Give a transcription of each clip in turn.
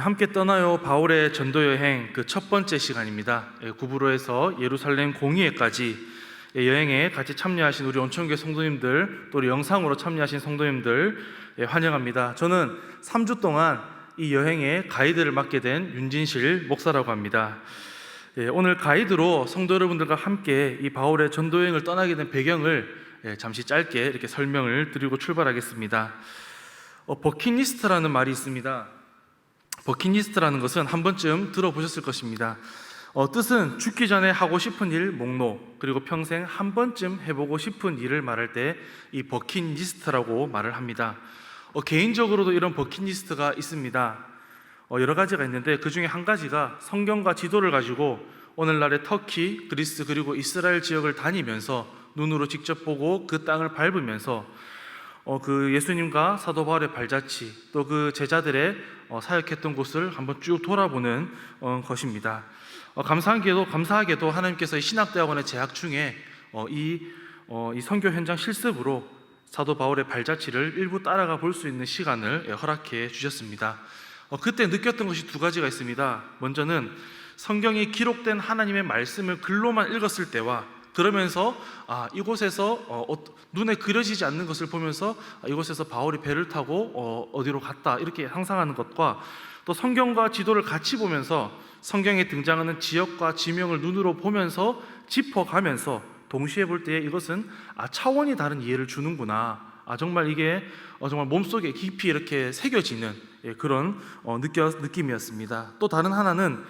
함께 떠나요 바울의 전도 여행 그 첫 번째 시간입니다. 구브로에서 예루살렘 공의회까지 여행에 같이 참여하신 우리 온천교회 성도님들, 또 우리 영상으로 참여하신 성도님들 환영합니다. 저는 3주 동안 이 여행의 가이드를 맡게 된 윤진실 목사라고 합니다. 오늘 가이드로 성도 여러분들과 함께 이 바울의 전도 여행을 떠나게 된 배경을 잠시 짧게 이렇게 설명을 드리고 출발하겠습니다. 버킷리스트라는 말이 있습니다. 버킷리스트라는 것은 한 번쯤 들어보셨을 것입니다. 뜻은 죽기 전에 하고 싶은 일 목록, 그리고 평생 한 번쯤 해보고 싶은 일을 말할 때 이 버킷리스트라고 말을 합니다. 개인적으로도 이런 버킷리스트가 있습니다. 여러 가지가 있는데 그 중에 한 가지가 성경과 지도를 가지고 오늘날의 터키, 그리스 그리고 이스라엘 지역을 다니면서 눈으로 직접 보고 그 땅을 밟으면서 그 예수님과 사도 바울의 발자취, 또 그 제자들의 사역했던 곳을 한번 쭉 돌아보는 것입니다. 감사하게도 하나님께서 이 신학대학원의 재학 중에 이 선교 현장 실습으로 사도 바울의 발자취를 일부 따라가 볼 수 있는 시간을 허락해 주셨습니다. 그때 느꼈던 것이 두 가지가 있습니다. 먼저는 성경이 기록된 하나님의 말씀을 글로만 읽었을 때와 그러면서 이곳에서 눈에 그려지지 않는 것을 보면서 이곳에서 바울이 배를 타고 어디로 갔다 이렇게 상상하는 것과, 또 성경과 지도를 같이 보면서 성경에 등장하는 지역과 지명을 눈으로 보면서 짚어가면서 동시에 볼 때 이것은 차원이 다른 이해를 주는구나, 정말 이게 정말 몸속에 깊이 이렇게 새겨지는 그런 느낌이었습니다. 또 다른 하나는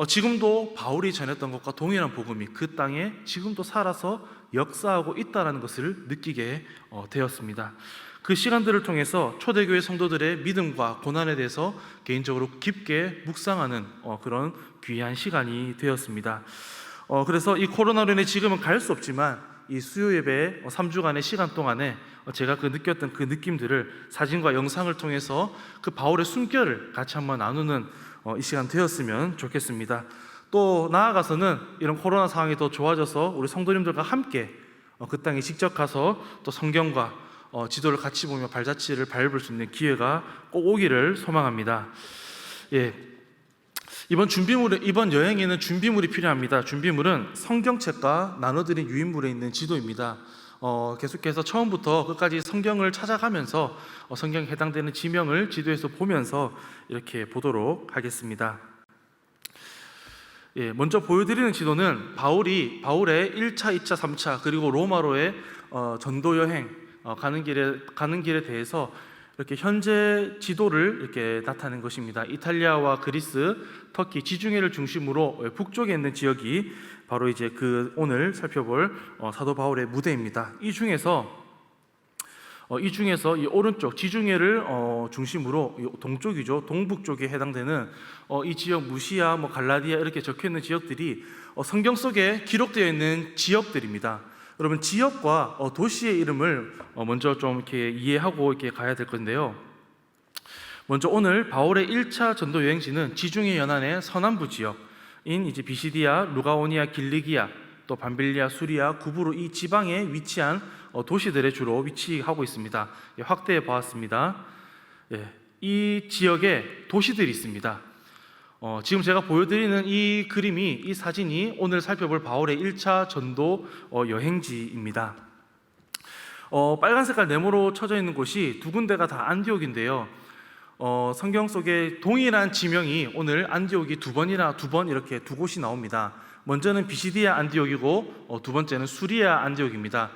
지금도 바울이 전했던 것과 동일한 복음이 그 땅에 지금도 살아서 역사하고 있다는 것을 느끼게 되었습니다. 그 시간들을 통해서 초대교회 성도들의 믿음과 고난에 대해서 개인적으로 깊게 묵상하는 그런 귀한 시간이 되었습니다. 그래서 이 코로나로 인해 지금은 갈 수 없지만 이 수요 예배 3주간의 시간 동안에 제가 느꼈던 그 느낌들을 사진과 영상을 통해서 그 바울의 숨결을 같이 한번 나누는 이 시간 되었으면 좋겠습니다. 또 나아가서는 이런 코로나 상황이 더 좋아져서 우리 성도님들과 함께 그 땅에 직접 가서 또 성경과 지도를 같이 보며 발자취를 밟을 수 있는 기회가 꼭 오기를 소망합니다. 이번 여행에는 준비물이 필요합니다. 준비물은 성경책과 나눠드린 유인물에 있는 지도입니다. 계속해서 처음부터 끝까지 성경을 찾아가면서 성경에 해당되는 지명을 지도에서 보면서 이렇게 보도록 하겠습니다. 먼저 보여드리는 지도는 바울의 1차, 2차, 3차 그리고 로마로의 전도 여행 가는 길에 대해서 이렇게 현재 지도를 이렇게 나타낸 것입니다. 이탈리아와 그리스, 터키, 지중해를 중심으로 북쪽에 있는 지역이 바로 이제 오늘 살펴볼 사도 바울의 무대입니다. 이 중에서 이 오른쪽 지중해를 중심으로 동쪽이죠. 동북 쪽에 해당되는 이 지역 무시아, 갈라디아 이렇게 적혀 있는 지역들이 성경 속에 기록되어 있는 지역들입니다. 여러분, 지역과 도시의 이름을 먼저 좀 이렇게 이해하고 이렇게 가야 될 건데요. 먼저 오늘 바울의 1차 전도 여행지는 지중해 연안의 서남부 지역인 이제 비시디아, 루가오니아, 길리기아, 또 밤빌리아, 수리아, 구브로 이 지방에 위치한 도시들에 주로 위치하고 있습니다. 확대해 보았습니다. 이 지역에 도시들이 있습니다. 지금 제가 보여드리는 이 그림이, 이 사진이 오늘 살펴볼 바울의 1차 전도 여행지입니다. 빨간 색깔 네모로 쳐져 있는 곳이 두 군데가 다 안디옥인데요. 성경 속에 동일한 지명이 오늘 안디옥이 두 번 이렇게 두 곳이 나옵니다. 먼저는 비시디아 안디옥이고 두 번째는 수리아 안디옥입니다.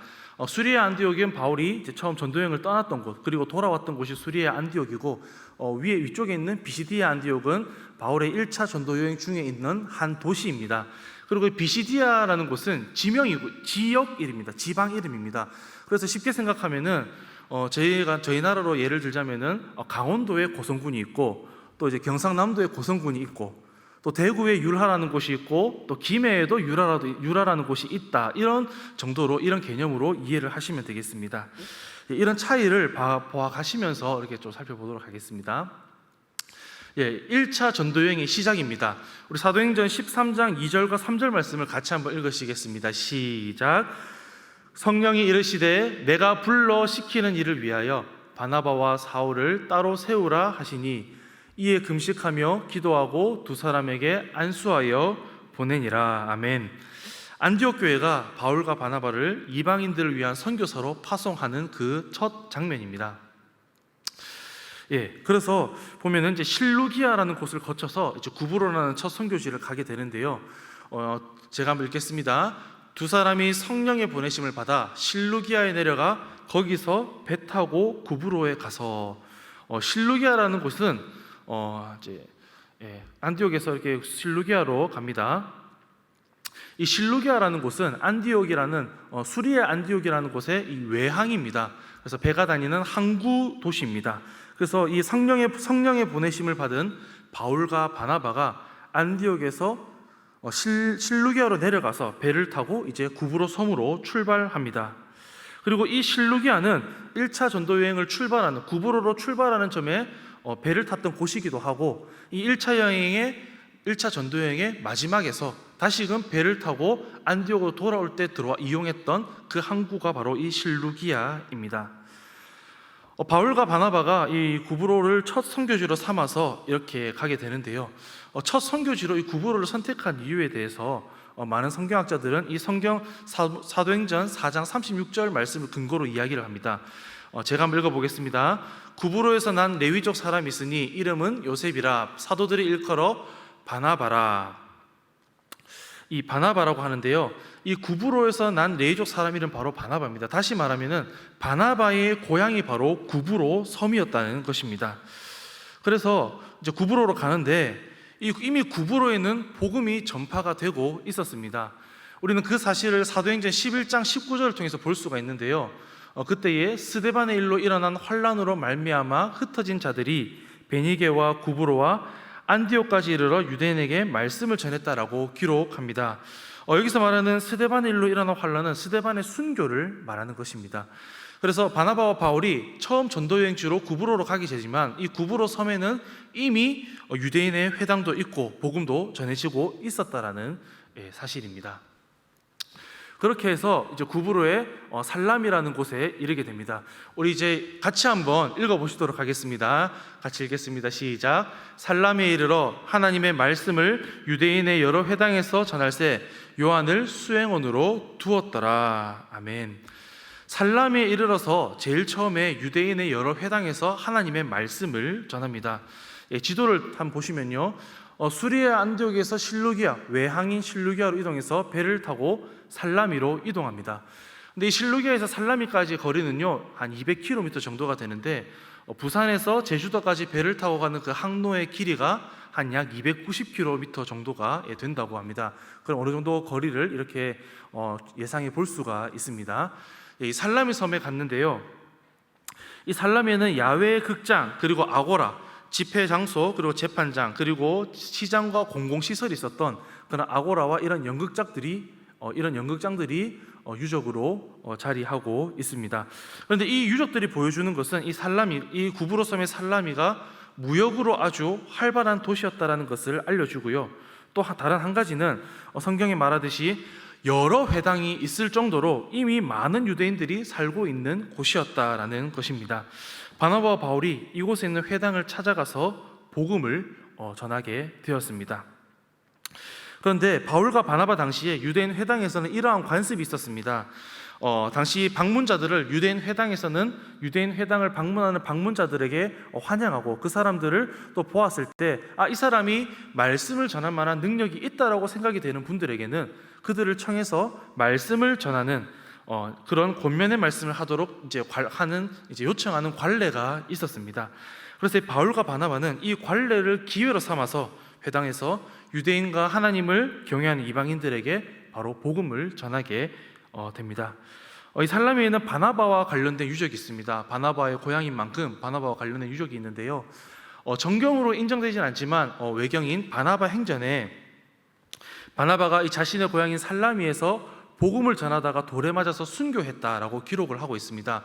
수리아 안디옥은 바울이 이제 처음 전도여행을 떠났던 곳, 그리고 돌아왔던 곳이 수리아 안디옥이고, 위쪽에 있는 비시디아 안디옥은 바울의 1차 전도여행 중에 있는 한 도시입니다. 그리고 비시디아라는 곳은 지명이고 지역 이름입니다. 지방 이름입니다. 그래서 쉽게 생각하면은 저희 나라로 예를 들자면은 강원도에 고성군이 있고, 또 이제 경상남도에 고성군이 있고, 또 대구에 율하라는 곳이 있고, 또 김해에도 율하라는 곳이 있다. 이런 정도로, 이런 개념으로 이해를 하시면 되겠습니다. 이런 차이를 보아가시면서 이렇게 좀 살펴보도록 하겠습니다. 1차 전도여행의 시작입니다. 우리 사도행전 13장 2절과 3절 말씀을 같이 한번 읽으시겠습니다. 시작. 성령이 이르시되 내가 불러 시키는 일을 위하여 바나바와 사울을 따로 세우라 하시니 이에 금식하며 기도하고 두 사람에게 안수하여 보내니라. 아멘. 안디옥 교회가 바울과 바나바를 이방인들을 위한 선교사로 파송하는 그 첫 장면입니다. 그래서 보면은 이제 실루기아라는 곳을 거쳐서 이제 구브로라는 첫 선교지를 가게 되는데요. 제가 한번 읽겠습니다. 두 사람이 성령의 보내심을 받아 실루기아에 내려가 거기서 배 타고 구브로에 가서 실루기아라는 곳은 이제 안디옥에서 이렇게 실루기아로 갑니다. 이 실루기아라는 곳은 안디옥이라는 수리의 안디옥이라는 곳의 이 외항입니다. 그래서 배가 다니는 항구 도시입니다. 그래서 이 성령의 보내심을 받은 바울과 바나바가 안디옥에서 실루기아로 내려가서 배를 타고 이제 구브로 섬으로 출발합니다. 그리고 이 실루기아는 1차 전도 여행을 출발하는 구브로로 출발하는 점에 배를 탔던 곳이기도 하고, 이 1차 전도 여행의 마지막에서 다시금 배를 타고 안디옥으로 돌아올 때 이용했던 그 항구가 바로 이 실루기아입니다. 바울과 바나바가 이 구브로를 첫 선교지로 삼아서 이렇게 가게 되는데요. 첫 선교지로 이 구브로를 선택한 이유에 대해서 많은 성경학자들은 이 성경 사도행전 4장 36절 말씀을 근거로 이야기를 합니다. 제가 한번 읽어보겠습니다. 구브로에서 난 레위족 사람이 있으니 이름은 요셉이라 사도들이 일컬어 바나바라. 이 바나바라고 하는데요, 이 구브로에서 난 레위족 사람 이름 바로 바나바입니다. 다시 말하면은 바나바의 고향이 바로 구브로 섬이었다는 것입니다. 그래서 이제 구브로로 가는데 이미 구브로에는 복음이 전파가 되고 있었습니다. 우리는 그 사실을 사도행전 11장 19절을 통해서 볼 수가 있는데요. 그때에 스데반의 일로 일어난 환란으로 말미암아 흩어진 자들이 베니게와 구브로와 안디옥까지 이르러 유대인에게 말씀을 전했다라고 기록합니다. 여기서 말하는 스데반의 일로 일어난 환란은 스데반의 순교를 말하는 것입니다. 그래서 바나바와 바울이 처음 전도 여행지로 구브로로 가기 전이지만 이 구브로 섬에는 이미 유대인의 회당도 있고 복음도 전해지고 있었다라는 사실입니다. 그렇게 해서 이제 구브로의 살람이라는 곳에 이르게 됩니다. 우리 이제 같이 한번 읽어보시도록 하겠습니다. 같이 읽겠습니다. 시작. 살람에 이르러 하나님의 말씀을 유대인의 여러 회당에서 전할새 요한을 수행원으로 두었더라. 아멘. 살람에 이르러서 제일 처음에 유대인의 여러 회당에서 하나님의 말씀을 전합니다. 지도를 한번 보시면요, 수리아 안디옥에서 실루기아, 외항인 실루기아로 이동해서 배를 타고 살라미로 이동합니다. 근데 이 실루기아에서 살라미까지 거리는요 한 200km 정도가 되는데, 부산에서 제주도까지 배를 타고 가는 그 항로의 길이가 한 약 290km 정도가 된다고 합니다. 그럼 어느 정도 거리를 이렇게 예상해 볼 수가 있습니다. 이 살라미 섬에 갔는데요, 이 살라미에는 야외 극장, 그리고 아고라, 집회 장소, 그리고 재판장, 그리고 시장과 공공시설이 있었던 그런 아고라와 이런 연극장들이 유적으로 자리하고 있습니다. 그런데 이 유적들이 보여주는 것은 이 구브로 섬의 살라미가 무역으로 아주 활발한 도시였다라는 것을 알려주고요. 또 다른 한 가지는 성경에 말하듯이 여러 회당이 있을 정도로 이미 많은 유대인들이 살고 있는 곳이었다라는 것입니다. 바나바와 바울이 이곳에 있는 회당을 찾아가서 복음을 전하게 되었습니다. 그런데 바울과 바나바 당시에 유대인 회당에서는 이러한 관습이 있었습니다. 당시 방문자들을 유대인 회당에서는 유대인 회당을 방문하는 방문자들에게 환영하고 그 사람들을 또 보았을 때 이 사람이 말씀을 전할 만한 능력이 있다라고 생각이 되는 분들에게는 그들을 청해서 말씀을 전하는 그런 권면의 말씀을 하도록 요청하는 관례가 있었습니다. 그래서 바울과 바나바는 이 관례를 기회로 삼아서 회당에서 유대인과 하나님을 경외하는 이방인들에게 바로 복음을 전하게 됩니다. 이 살라미에는 바나바와 관련된 유적이 있습니다. 바나바의 고향인 만큼 바나바와 관련된 유적이 있는데요, 정경으로 인정되지는 않지만 외경인 바나바 행전에 바나바가 이 자신의 고향인 살라미에서 복음을 전하다가 돌에 맞아서 순교했다라고 기록을 하고 있습니다.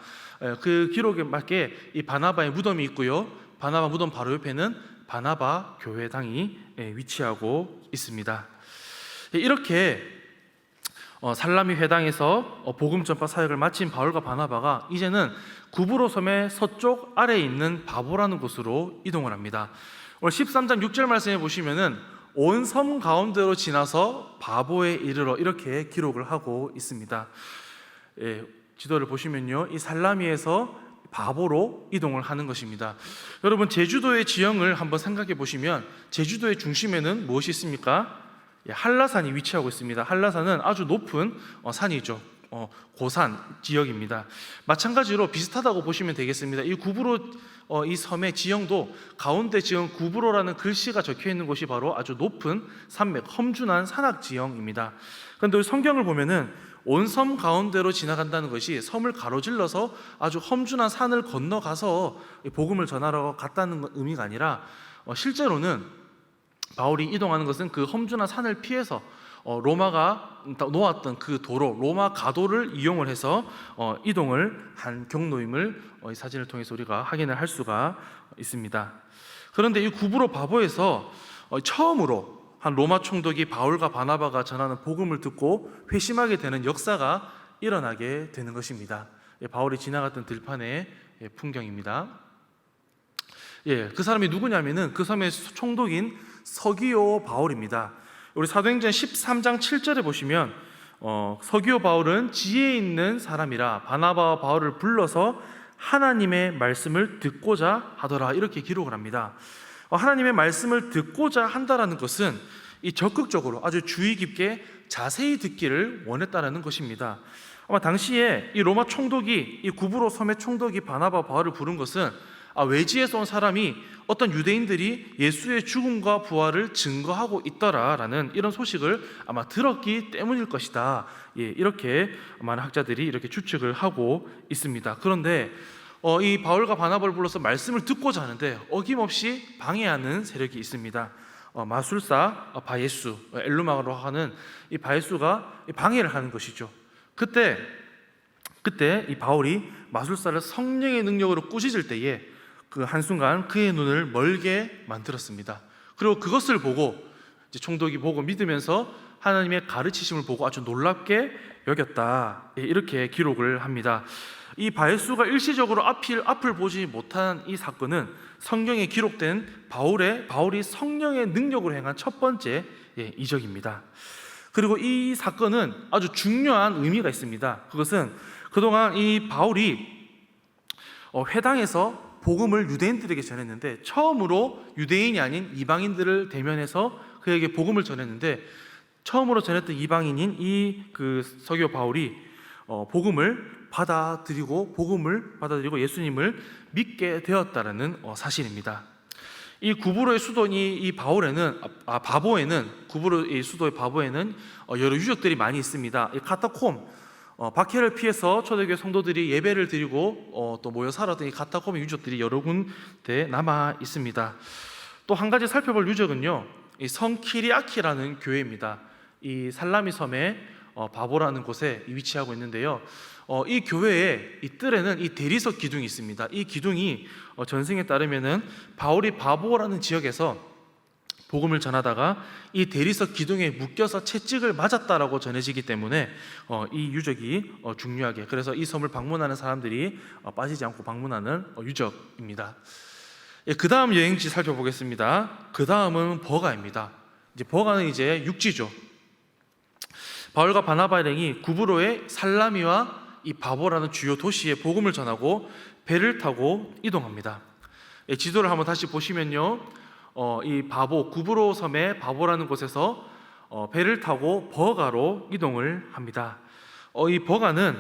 그 기록에 맞게 이 바나바의 무덤이 있고요, 바나바 무덤 바로 옆에는 바나바 교회당이 위치하고 있습니다. 이렇게 살라미 회당에서 복음 전파 사역을 마친 바울과 바나바가 이제는 구브로 섬의 서쪽 아래에 있는 바보라는 곳으로 이동을 합니다. 오늘 13장 6절 말씀해 보시면은 온 섬 가운데로 지나서 바보에 이르러 이렇게 기록을 하고 있습니다. 지도를 보시면요, 이 살라미에서 바보로 이동을 하는 것입니다. 여러분, 제주도의 지형을 한번 생각해 보시면 제주도의 중심에는 무엇이 있습니까? 한라산이 위치하고 있습니다. 한라산은 아주 높은 산이죠. 고산 지역입니다. 마찬가지로 비슷하다고 보시면 되겠습니다. 이 구브로 이 섬의 지형도 가운데 지금 구브로라는 글씨가 적혀 있는 곳이 바로 아주 높은 산맥, 험준한 산악 지형입니다. 그런데 성경을 보면은 온 섬 가운데로 지나간다는 것이 섬을 가로질러서 아주 험준한 산을 건너가서 복음을 전하러 갔다는 의미가 아니라 실제로는 바울이 이동하는 것은 그 험준한 산을 피해서 로마가 놓았던 그 도로, 로마 가도를 이용을 해서 이동을 한 경로임을 이 사진을 통해서 우리가 확인을 할 수가 있습니다. 그런데 이 구브로 바보에서 처음으로 한 로마 총독이 바울과 바나바가 전하는 복음을 듣고 회심하게 되는 역사가 일어나게 되는 것입니다. 바울이 지나갔던 들판의 풍경입니다. 그 사람이 누구냐면은 그 섬의 총독인 서기오 바울입니다. 우리 사도행전 13장 7절에 보시면 서기오 바울은 지혜 있는 사람이라 바나바와 바울을 불러서 하나님의 말씀을 듣고자 하더라, 이렇게 기록을 합니다. 하나님의 말씀을 듣고자 한다라는 것은 이 적극적으로 아주 주의 깊게 자세히 듣기를 원했다는 것입니다. 아마 당시에 이 로마 총독이, 이 구브로 섬의 총독이 바나바 바울을 부른 것은 외지에서 온 사람이 어떤 유대인들이 예수의 죽음과 부활을 증거하고 있더라라는 이런 소식을 아마 들었기 때문일 것이다. 이렇게 많은 학자들이 이렇게 추측을 하고 있습니다. 그런데 이 바울과 바나바를 불러서 말씀을 듣고자 하는데 어김없이 방해하는 세력이 있습니다. 마술사 바예수, 엘루마로 하는 이 바예수가 방해를 하는 것이죠. 그때 이 바울이 마술사를 성령의 능력으로 꾸짖을 때에 그 한순간 그의 눈을 멀게 만들었습니다. 그리고 그것을 보고 이제 총독이 보고 믿으면서 하나님의 가르치심을 보고 아주 놀랍게 여겼다, 이렇게 기록을 합니다. 이 바예수가 일시적으로 앞을 보지 못한 이 사건은 성경에 기록된 바울이 성령의 능력으로 행한 첫 번째 이적입니다. 그리고 이 사건은 아주 중요한 의미가 있습니다. 그것은 그동안 이 바울이 회당에서 복음을 유대인들에게 전했는데 처음으로 유대인이 아닌 이방인들을 대면해서 그에게 복음을 전했는데 처음으로 전했던 이방인인 이 그 서기오 바울이 복음을 받아들이고 예수님을 믿게 되었다라는 사실입니다. 이 구브로의 수도인 이 바보에는 구브로의 수도의 바보에는 여러 유적들이 많이 있습니다. 이 카타콤, 박해를 피해서 초대교회 성도들이 예배를 드리고 또 모여 살았던 이 카타콤의 유적들이 여러 군데 남아 있습니다. 또 한 가지 살펴볼 유적은요, 이 성 키리아키라는 교회입니다. 이 살라미 섬의 바보라는 곳에 위치하고 있는데요. 이 교회의 이 뜰에는 이 대리석 기둥이 있습니다. 이 기둥이 전승에 따르면은 바울이 바보라는 지역에서 복음을 전하다가 이 대리석 기둥에 묶여서 채찍을 맞았다라고 전해지기 때문에 이 유적이 중요하게, 그래서 이 섬을 방문하는 사람들이 빠지지 않고 방문하는 유적입니다. 그 다음 여행지 살펴보겠습니다. 그 다음은 버가입니다. 버가는 이제 육지죠. 바울과 바나바 일행이 구브로의 살라미와 이 바보라는 주요 도시에 복음을 전하고 배를 타고 이동합니다. 지도를 한번 다시 보시면요, 이 구브로 섬의 바보라는 곳에서 배를 타고 버가로 이동을 합니다. 이 버가는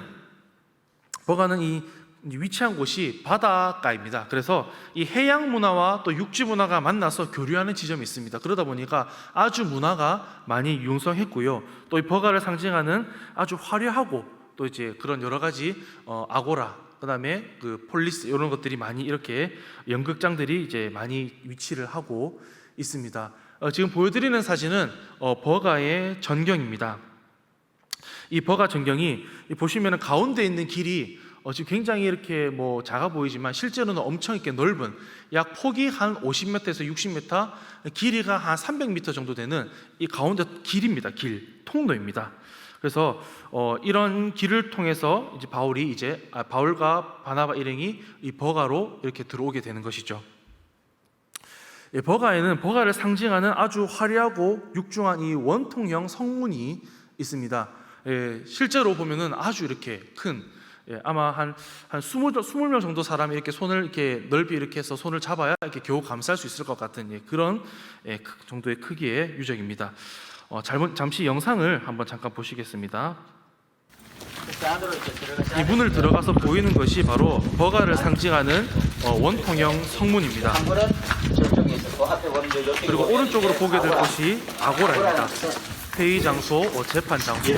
이 위치한 곳이 바닷가입니다. 그래서 이 해양 문화와 또 육지 문화가 만나서 교류하는 지점이 있습니다. 그러다 보니까 아주 문화가 많이 융성했고요. 또 이 버가를 상징하는 아주 화려하고 또 이제 그런 여러 가지 아고라, 그다음에 그 폴리스, 이런 것들이 많이 이렇게 연극장들이 이제 많이 위치를 하고 있습니다. 지금 보여드리는 사진은 버가의 전경입니다. 이 버가 전경이 보시면 가운데 있는 길이 지금 굉장히 이렇게 작아 보이지만 실제로는 엄청 이렇게 넓은, 약 폭이 한 50m에서 60m, 길이가 한 300m 정도 되는 이 가운데 길입니다. 통로입니다. 그래서 이런 길을 통해서 이제 바울과 바나바 일행이 이 버가로 이렇게 들어오게 되는 것이죠. 버가에는 버가를 상징하는 아주 화려하고 육중한 이 원통형 성문이 있습니다. 실제로 보면은 아주 이렇게 큰, 아마 한 20명 정도 사람이 이렇게 손을 이렇게 넓이 이렇게 해서 손을 잡아야 이렇게 겨우 감쌀 수 있을 것 같은 그런 정도의 크기의 유적입니다. 잠시 영상을 한번 잠깐 보시겠습니다. 이 문을 들어가서 보이는 것이 바로 버가를 상징하는 원통형 성문입니다. 그리고 오른쪽으로 보게 될 곳이 아고라입니다. 회의 장소, 재판 장소,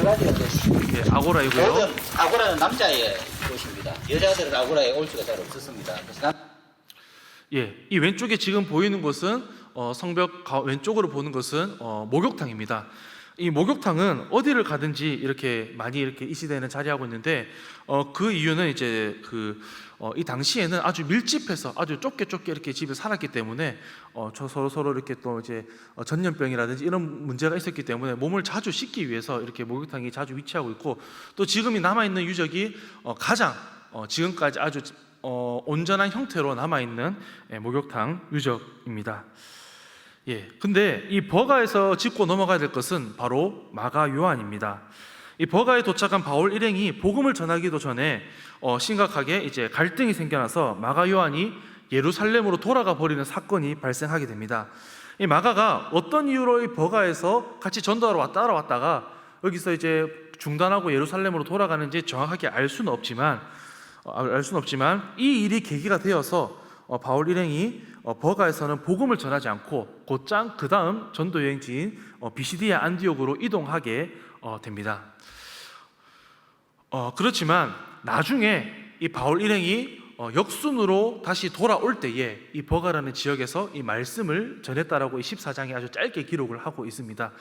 아고라이고요. 아고라는 남자의 곳입니다. 여자들은 아고라에 올 수가 잘 없었습니다. 이 왼쪽에 지금 보이는 곳은 성벽 왼쪽으로 보는 것은 목욕탕입니다. 이 목욕탕은 어디를 가든지 이렇게 많이 이렇게 이시되는 자리하고 있는데 그 이유는 이제 이 당시에는 아주 밀집해서 아주 좁게 이렇게 집에 살았기 때문에 서로 이렇게 또 이제 전염병이라든지 이런 문제가 있었기 때문에 몸을 자주 씻기 위해서 이렇게 목욕탕이 자주 위치하고 있고, 또 지금이 남아 있는 유적이 가장 지금까지 아주 온전한 형태로 남아 있는 목욕탕 유적입니다. 근데 이 버가에서 짚고 넘어가야 될 것은 바로 마가 요한입니다. 이 버가에 도착한 바울 일행이 복음을 전하기도 전에 심각하게 이제 갈등이 생겨나서 마가 요한이 예루살렘으로 돌아가 버리는 사건이 발생하게 됩니다. 이 마가가 어떤 이유로 이 버가에서 같이 전도하러 따라왔다가 여기서 이제 중단하고 예루살렘으로 돌아가는지 정확하게 알 수는 없지만 이 일이 계기가 되어서 바울 일행이 버가에서는 복음을 전하지 않고 곧장 그 다음 전도 여행지인 비시디아 안디옥으로 이동하게 됩니다. 그렇지만 나중에 이 바울 일행이 역순으로 다시 돌아올 때에 이 버가라는 지역에서 이 말씀을 전했다라고 이 14장에 아주 짧게 기록을 하고 있습니다.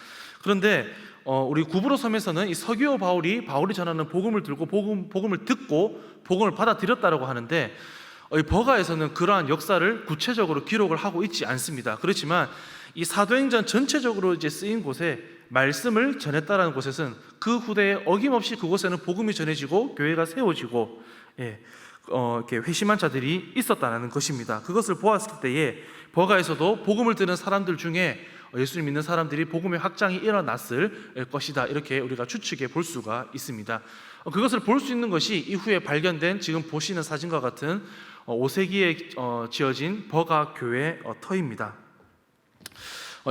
그런데 우리 구브로 섬에서는 이 서기오 바울이 전하는 복음을 들고 복음을 듣고 복음을 받아들였다라고 하는데, 이 버가에서는 그러한 역사를 구체적으로 기록을 하고 있지 않습니다. 그렇지만 이 사도행전 전체적으로 이제 쓰인 곳에 말씀을 전했다라는 곳에서는 그 후대에 어김없이 그곳에는 복음이 전해지고 교회가 세워지고 이렇게 회심한 자들이 있었다는 것입니다. 그것을 보았을 때에 버가에서도 복음을 듣는 사람들 중에 예수를 믿는 사람들이 복음의 확장이 일어났을 것이다, 이렇게 우리가 추측해 볼 수가 있습니다. 그것을 볼 수 있는 것이 이후에 발견된 지금 보시는 사진과 같은 5세기에 지어진 버가 교회 터입니다.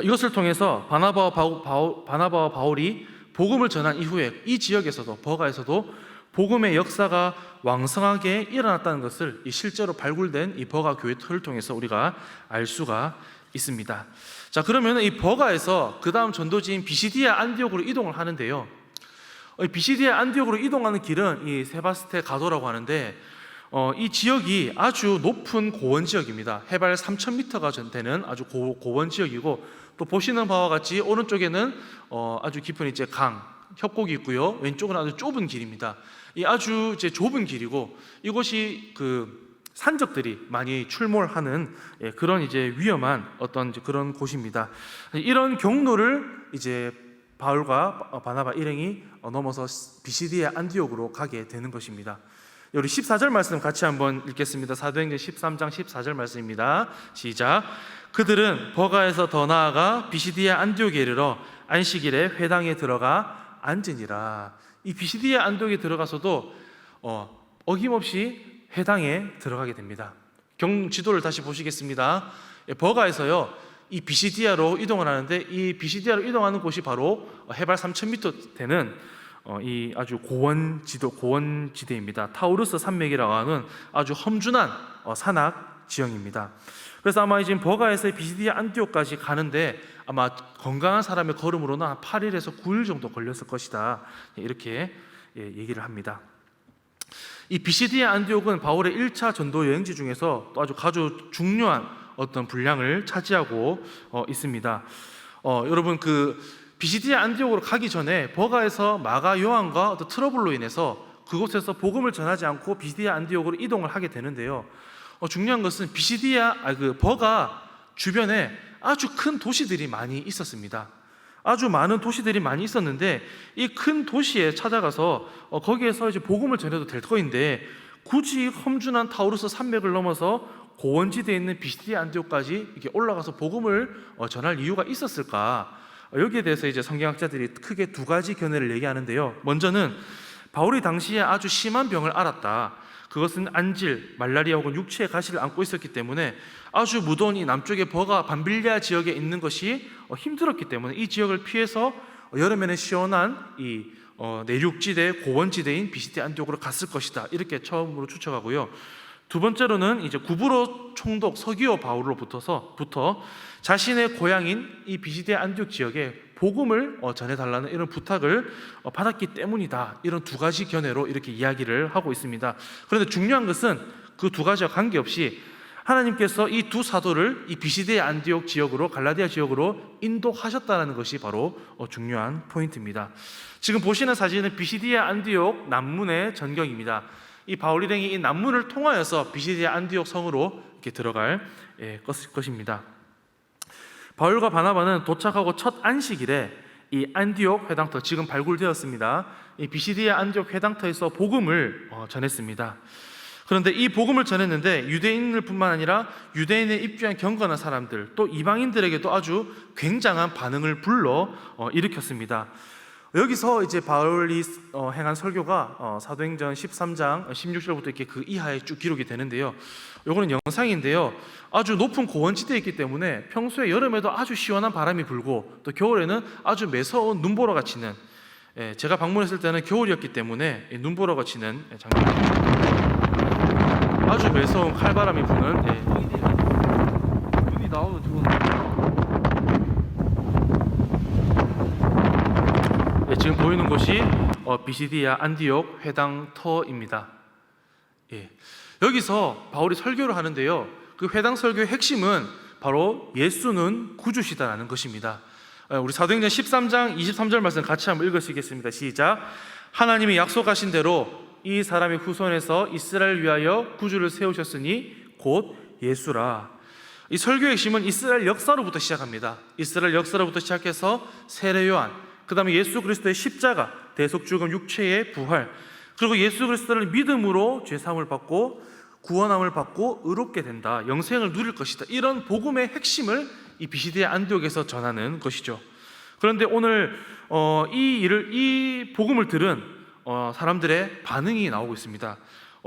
이것을 통해서 바나바와 바울이 복음을 전한 이후에 이 지역에서도 버가에서도 복음의 역사가 왕성하게 일어났다는 것을 실제로 발굴된 이 버가 교회 터를 통해서 우리가 알 수가 있습니다. 자, 그러면 이 버가에서 그 다음 전도지인 비시디아 안디옥으로 이동을 하는데요. 비시디아 안디옥으로 이동하는 길은 이 세바스테 가도라고 하는데, 이 지역이 아주 높은 고원 지역입니다. 해발 3,000m가 되는 아주 고원 지역이고, 또 보시는 바와 같이 오른쪽에는 아주 깊은 이제 협곡이 있고요. 왼쪽은 아주 좁은 길입니다. 이 아주 이제 좁은 길이고, 이곳이 산적들이 많이 출몰하는 그런 이제 위험한 어떤 이제 그런 곳입니다. 이런 경로를 이제 바울과 바나바 일행이 넘어서 비시디아 안디옥으로 가게 되는 것입니다. 우리 14절 말씀 같이 한번 읽겠습니다. 사도행전 13장 14절 말씀입니다. 시작. 그들은 버가에서 더 나아가 비시디아 안디옥에 이르러 안식일에 회당에 들어가 앉으니라. 이 비시디아 안디옥에 들어가서도 어김없이 회당에 들어가게 됩니다. 지도를 다시 보시겠습니다. 버가에서요, 이 비시디아로 이동을 하는데, 이 비시디아로 이동하는 곳이 바로 해발 3,000m 되는 이 아주 고원지대입니다. 타우루스 산맥이라고 하는 아주 험준한 산악 지형입니다. 그래서 아마 지금 버가에서 비시디아 안디옥까지 가는데 아마 건강한 사람의 걸음으로는 한 8일에서 9일 정도 걸렸을 것이다, 이렇게 얘기를 합니다. 이 비시디아 안디옥은 바울의 1차 전도 여행지 중에서 또 아주 중요한 어떤 분량을 차지하고 있습니다. 여러분, 비시디아 안디옥으로 가기 전에 버가에서 마가 요한과 어떤 트러블로 인해서 그곳에서 복음을 전하지 않고 비시디아 안디옥으로 이동을 하게 되는데요. 중요한 것은 버가 주변에 아주 큰 도시들이 많이 있었습니다. 아주 많은 도시들이 많이 있었는데, 이 큰 도시에 찾아가서 거기에서 이제 복음을 전해도 될 터인데, 굳이 험준한 타우루스 산맥을 넘어서 고원지대에 있는 비시디아 안디옥까지 이렇게 올라가서 복음을 전할 이유가 있었을까? 여기에 대해서 이제 성경학자들이 크게 두 가지 견해를 얘기하는데요. 먼저는 바울이 당시에 아주 심한 병을 앓았다. 그것은 안질, 말라리아 혹은 육체의 가시를 안고 있었기 때문에 아주 무더운 이 남쪽의 버가 밤빌리아 지역에 있는 것이 힘들었기 때문에 이 지역을 피해서 여름에는 시원한 이 내륙지대, 고원지대인 비시디아 안디옥으로 갔을 것이다. 이렇게 처음으로 추측하고요. 두 번째로는 이제 구브로 총독 서기오 바울로부터 자신의 고향인 이 비시디아 안디옥 지역에 복음을 전해달라는 이런 부탁을 받았기 때문이다. 이런 두 가지 견해로 이렇게 이야기를 하고 있습니다. 그런데 중요한 것은 그 두 가지와 관계없이 하나님께서 이 두 사도를 이 비시디아 안디옥 지역으로, 갈라디아 지역으로 인도하셨다는 것이 바로 중요한 포인트입니다. 지금 보시는 사진은 비시디아 안디옥 남문의 전경입니다. 이 바울 일행이 이 남문을 통하여서 비시디아 안디옥 성으로 이렇게 들어갈 것입니다. 바울과 바나바는 도착하고 첫 안식일에 이 안디옥 회당터, 지금 발굴되었습니다. 이 비시디아 안디옥 회당터에서 복음을 전했습니다. 그런데 이 복음을 전했는데 유대인들 뿐만 아니라 유대인에 입주한 경건한 사람들, 또 이방인들에게도 아주 굉장한 반응을 불러 일으켰습니다. 여기서 이제 바울이 행한 설교가 사도행전 13장 16절부터 이렇게 그 이하에 쭉 기록이 되는데요. 요거는 영상인데요. 아주 높은 고원지대에 있기 때문에 평소에 여름에도 아주 시원한 바람이 불고 또 겨울에는 아주 매서운 눈보라가 치는, 제가 방문했을 때는 겨울이었기 때문에 눈보라가 치는 장면입니다. 아주 매서운 칼바람이 부는 눈이 나오는 지금 보이는 곳이 비시디아 안디옥 회당터입니다. 여기서 바울이 설교를 하는데요. 그 회당 설교의 핵심은 바로 예수는 구주시다라는 것입니다. 우리 사도행전 13장 23절 말씀 같이 한번 읽으시겠습니다. 시작. 하나님이 약속하신 대로 이 사람의 후손에서 이스라엘을 위하여 구주를 세우셨으니 곧 예수라. 이 설교의 핵심은 이스라엘 역사로부터 시작합니다. 이스라엘 역사로부터 시작해서 세례 요한, 그 다음에 예수 그리스도의 십자가, 대속 죽음, 육체의 부활, 그리고 예수 그리스도를 믿음으로 죄사함을 받고 구원함을 받고 의롭게 된다, 영생을 누릴 것이다. 이런 복음의 핵심을 이 비시디아 안디옥에서 전하는 것이죠. 그런데 오늘 이 복음을 들은 사람들의 반응이 나오고 있습니다.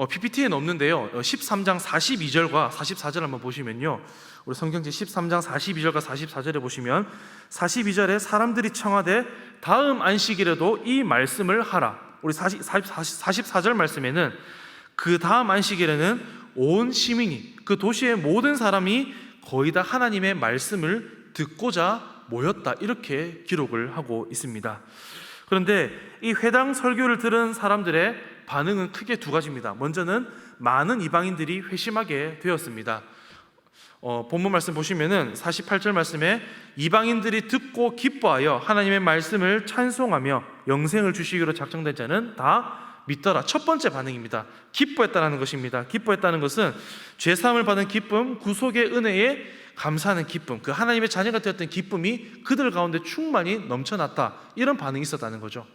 PPT에는 없는데요. 13장 42절과 44절 한번 보시면요. 우리 성경지 13장 42절과 44절에 보시면 42절에 사람들이 청하되 다음 안식일에도 이 말씀을 하라. 우리 44절 말씀에는 그 다음 안식일에는 온 시민이, 그 도시의 모든 사람이 거의 다 하나님의 말씀을 듣고자 모였다, 이렇게 기록을 하고 있습니다. 그런데 이 회당 설교를 들은 사람들의 반응은 크게 두 가지입니다. 먼저는 많은 이방인들이 회심하게 되었습니다. 본문 말씀 보시면은 48절 말씀에 이방인들이 듣고 기뻐하여 하나님의 말씀을 찬송하며 영생을 주시기로 작정된 자는 다 믿더라. 첫 번째 반응입니다. 기뻐했다는 것입니다. 기뻐했다는 것은 죄사함을 받은 기쁨, 구속의 은혜에 감사하는 기쁨, 그 하나님의 자녀가 되었던 기쁨이 그들 가운데 충만히 넘쳐났다, 이런 반응이 있었다는 거죠.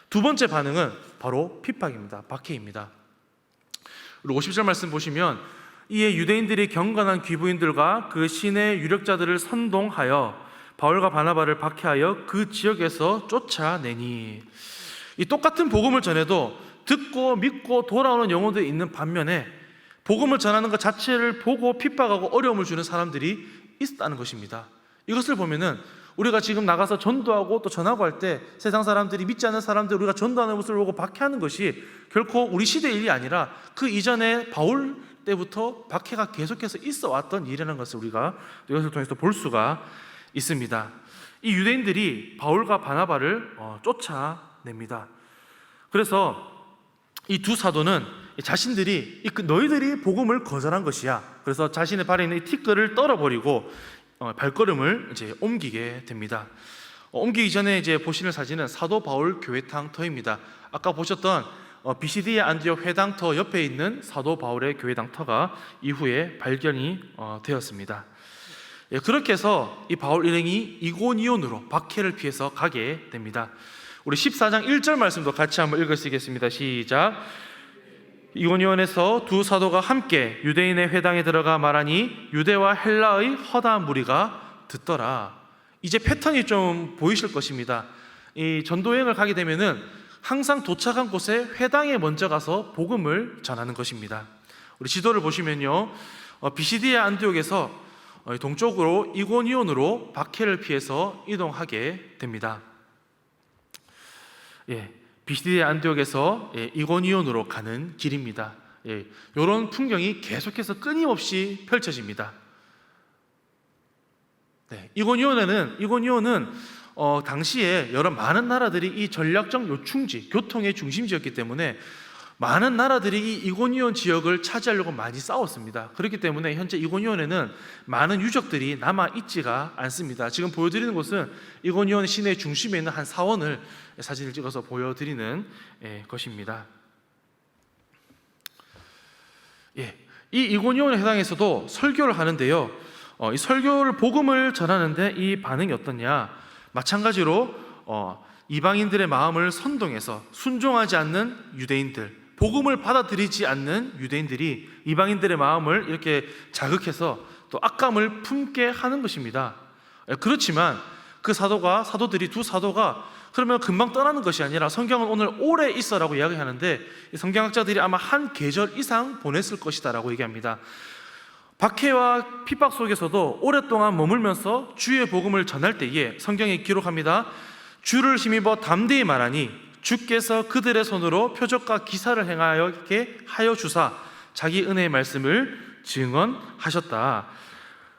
두 번째 반응은 바로 핍박입니다. 박해입니다. 그리고 50절 말씀 보시면 이에 유대인들이 경건한 귀부인들과 그 신의 유력자들을 선동하여 바울과 바나바를 박해하여 그 지역에서 쫓아내니, 이 똑같은 복음을 전해도 듣고 믿고 돌아오는 영혼들이 있는 반면에 복음을 전하는 것 자체를 보고 핍박하고 어려움을 주는 사람들이 있었다는 것입니다. 이것을 보면은 우리가 지금 나가서 전도하고 또 전하고 할 때 세상 사람들이, 믿지 않는 사람들 우리가 전도하는 모습을 보고 박해하는 것이 결코 우리 시대의 일이 아니라 그 이전에 바울 때부터 박해가 계속해서 있어 왔던 일이라는 것을 우리가 이것을 통해서 볼 수가 있습니다. 이 유대인들이 바울과 바나바를 쫓아냅니다. 그래서 이 두 사도는 자신들이 너희들이 복음을 거절한 것이야. 그래서 자신의 발에 있는 이 티끌을 떨어버리고 발걸음을 이제 옮기게 됩니다. 옮기기 전에 이제 보시는 사진은 사도 바울 교회당터입니다. 아까 보셨던 비시디아 안디옥 회당터 옆에 있는 사도 바울의 교회당터가 이후에 발견이 되었습니다. 그렇게 해서 이 바울 일행이 이고니온으로 박해를 피해서 가게 됩니다. 우리 14장 1절 말씀도 같이 한번 읽으시겠습니다. 시작. 이고니온에서 두 사도가 함께 유대인의 회당에 들어가 말하니 유대와 헬라의 허다한 무리가 듣더라. 이제 패턴이 좀 보이실 것입니다. 이 전도여행을 가게 되면은 항상 도착한 곳에 회당에 먼저 가서 복음을 전하는 것입니다. 우리 지도를 보시면요, 비시디아 안디옥에서 동쪽으로 이고니온으로 박해를 피해서 이동하게 됩니다. 비시디아 안디옥에서 이고니온으로 가는 길입니다. 이런 풍경이 계속해서 끊임없이 펼쳐집니다. 이고니온은 당시에 여러 많은 나라들이 이 전략적 요충지, 교통의 중심지였기 때문에 많은 나라들이 이 이고니온 지역을 차지하려고 많이 싸웠습니다. 그렇기 때문에 현재 이고니온에는 많은 유적들이 남아 있지가 않습니다. 지금 보여드리는 곳은 이고니온 시내 중심에 있는 한 사원을 사진을 찍어서 보여드리는 것입니다. 이 이고니온에 해당해서도 설교를 하는데요, 이 설교를 복음을 전하는데 이 반응이 어떠냐? 마찬가지로 이방인들의 마음을 선동해서 순종하지 않는 유대인들, 복음을 받아들이지 않는 유대인들이 이방인들의 마음을 이렇게 자극해서 또 악감을 품게 하는 것입니다. 그렇지만 그 사도들이 두 사도가 그러면 금방 떠나는 것이 아니라 성경은 오늘 오래 있어라고 이야기하는데, 성경학자들이 아마 한 계절 이상 보냈을 것이다 라고 얘기합니다. 박해와 핍박 속에서도 오랫동안 머물면서 주의 복음을 전할 때에 성경에 기록합니다. 주를 힘입어 담대히 말하니 주께서 그들의 손으로 표적과 기사를 행하게 하여 주사 자기 은혜의 말씀을 증언하셨다.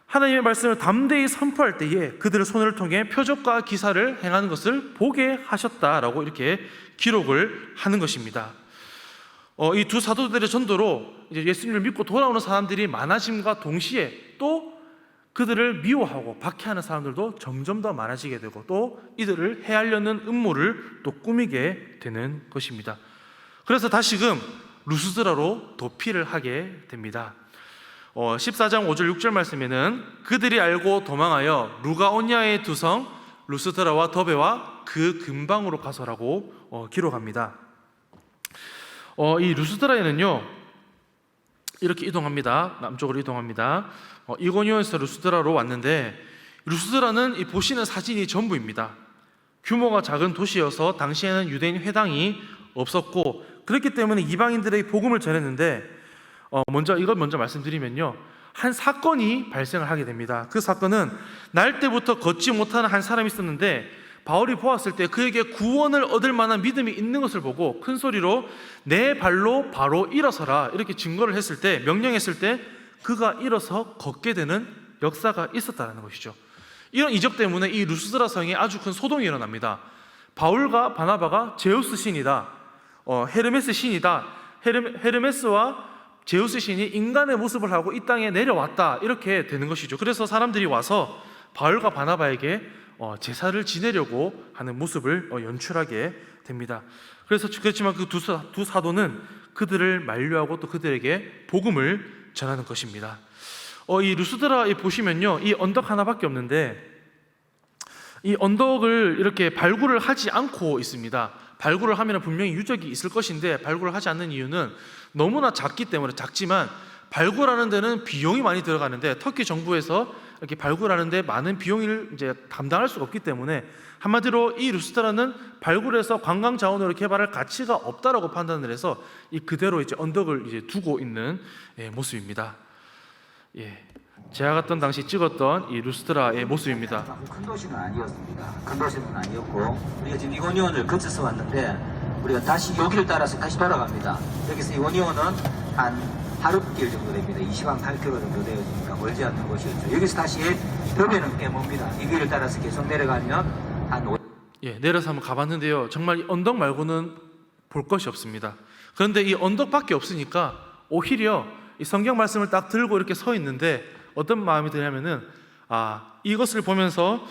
하나님의 말씀을 담대히 선포할 때에 그들의 손을 통해 표적과 기사를 행하는 것을 보게 하셨다라고 이렇게 기록을 하는 것입니다. 이 두 사도들의 전도로 이제 예수님을 믿고 돌아오는 사람들이 많아짐과 동시에 또 그들을 미워하고 박해하는 사람들도 점점 더 많아지게 되고 또 이들을 해하려는 음모를 또 꾸미게 되는 것입니다. 그래서 다시금 루스드라로 도피를 하게 됩니다. 14장 5절 6절 말씀에는 그들이 알고 도망하여 루가오냐의 두 성 루스드라와 더베와 그 근방으로 가서라고 기록합니다. 이 루스드라에는요 이렇게 이동합니다. 남쪽으로 이동합니다. 이고니온에서 루스드라로 왔는데, 루스드라는 이 보시는 사진이 전부입니다. 규모가 작은 도시여서 당시에는 유대인 회당이 없었고, 그렇기 때문에 이방인들에게 복음을 전했는데, 이걸 먼저 말씀드리면요, 한 사건이 발생을 하게 됩니다. 그 사건은 날 때부터 걷지 못하는 한 사람이 있었는데 바울이 보았을 때 그에게 구원을 얻을 만한 믿음이 있는 것을 보고 큰 소리로 내 발로 바로 일어서라 이렇게 증거를 했을 때, 명령했을 때 그가 일어서 걷게 되는 역사가 있었다는 것이죠. 이런 이적 때문에 이 루스드라 성에 아주 큰 소동이 일어납니다. 바울과 바나바가 제우스 신이다, 헤르메스 신이다, 헤르메스와 제우스 신이 인간의 모습을 하고 이 땅에 내려왔다 이렇게 되는 것이죠. 그래서 사람들이 와서 바울과 바나바에게 제사를 지내려고 하는 모습을 연출하게 됩니다. 그렇지만 그 두 사도는 그들을 만류하고 또 그들에게 복음을 전하는 것입니다. 이 루스드라 보시면요, 이 언덕 하나밖에 없는데 이 언덕을 이렇게 발굴을 하지 않고 있습니다. 발굴을 하면 분명히 유적이 있을 것인데 발굴을 하지 않는 이유는 너무나 작기 때문에, 작지만 발굴하는 데는 비용이 많이 들어가는데 터키 정부에서 이렇게 발굴하는데 많은 비용을 이제 감당할 수가 없기 때문에 한마디로 이 루스드라는 발굴해서 관광 자원으로 개발할 가치가 없다라고 판단을 해서 이 그대로 이제 언덕을 이제 두고 있는 모습입니다. 제가 갔던 당시 찍었던 이 루스드라의 모습입니다. 큰 도시는 아니었습니다. 큰 도시는 아니었고 우리가 지금 이고니온을 거쳐서 왔는데 우리가 다시 여기를 따라서 다시 돌아갑니다. 여기서 이고니온은 한 하룻길 정도 됩니다. 28, 8km 정도 되어지니까 멀지 않는 곳이었죠. 여기서 다시 더베는 꽤 멉니다. 이 길을 따라서 계속 내려가면 한 5... 내려서 한번 가봤는데요, 정말 이 언덕 말고는 볼 것이 없습니다. 그런데 이 언덕밖에 없으니까 오히려 이 성경 말씀을 딱 들고 이렇게 서 있는데 어떤 마음이 드냐면은 이것을 보면서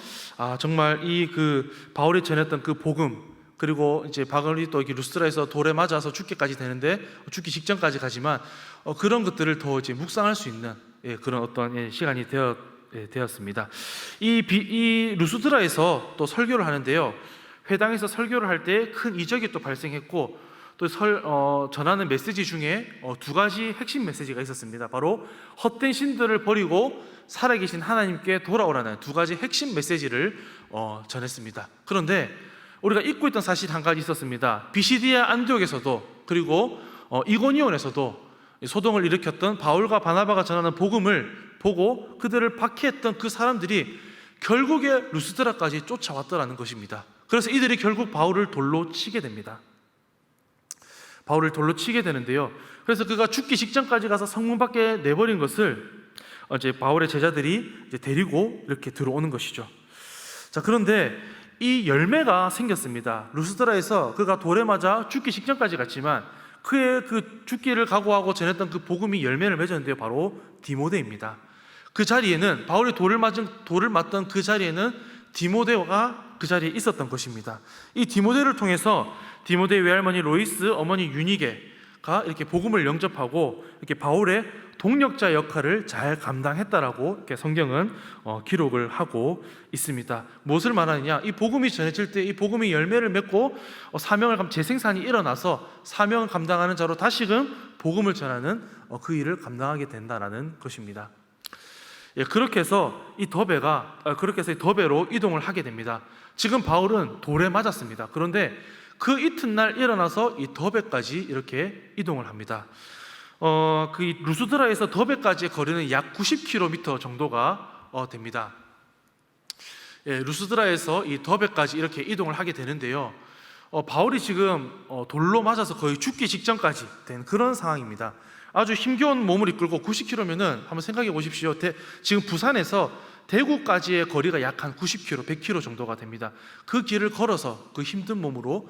정말 이 그 바울이 전했던 그 복음, 그리고 이제 바울이 또 이렇게 루스드라에서 돌에 맞아서 죽기까지 되는데 죽기 직전까지 가지만 그런 것들을 더 이제 묵상할 수 있는 그런 어떤 시간이 되었습니다. 이 루스드라에서 또 설교를 하는데요, 회당에서 설교를 할 때 큰 이적이 또 발생했고 또 전하는 메시지 중에 두 가지 핵심 메시지가 있었습니다. 바로 헛된 신들을 버리고 살아계신 하나님께 돌아오라는 두 가지 핵심 메시지를 전했습니다. 그런데 우리가 잊고 있던 사실 한 가지 있었습니다. 비시디아 안디옥에서도 그리고 이고니온에서도 소동을 일으켰던 바울과 바나바가 전하는 복음을 보고 그들을 박해했던 그 사람들이 결국에 루스드라까지 쫓아왔더라는 것입니다. 그래서 이들이 결국 바울을 돌로 치게 됩니다. 바울을 돌로 치게 되는데요. 그래서 그가 죽기 직전까지 가서 성문 밖에 내버린 것을 이제 바울의 제자들이 이제 데리고 이렇게 들어오는 것이죠. 자, 그런데 이 열매가 생겼습니다. 루스드라에서 그가 돌에 맞아 죽기 직전까지 갔지만 그의 그 죽기를 각오하고 전했던 그 복음이 열매를 맺었는데요. 바로 디모데입니다. 그 자리에는 바울이 돌을 맞던 그 자리에는 디모데가 그 자리에 있었던 것입니다. 이 디모데를 통해서 디모데의 외할머니 로이스, 어머니 유니게가 이렇게 복음을 영접하고 이렇게 바울의 동력자 역할을 잘 감당했다라고 이렇게 성경은 기록을 하고 있습니다. 무엇을 말하느냐? 이 복음이 전해질 때 이 복음이 열매를 맺고 재생산이 일어나서 사명을 감당하는 자로 다시금 복음을 전하는 그 일을 감당하게 된다라는 것입니다. 예, 그렇게 해서 이 더베로 이동을 하게 됩니다. 지금 바울은 돌에 맞았습니다. 그런데 그 이튿날 일어나서 이 더베까지 이렇게 이동을 합니다. 그 루스드라에서 더베까지의 거리는 약 90km 정도가 됩니다. 예, 루스드라에서 이 더베까지 이렇게 이동을 하게 되는데요. 바울이 지금 돌로 맞아서 거의 죽기 직전까지 된 그런 상황입니다. 아주 힘겨운 몸을 이끌고 90km면은 한번 생각해 보십시오. 지금 부산에서 대구까지의 거리가 약 한 90km, 100km 정도가 됩니다. 그 길을 걸어서 그 힘든 몸으로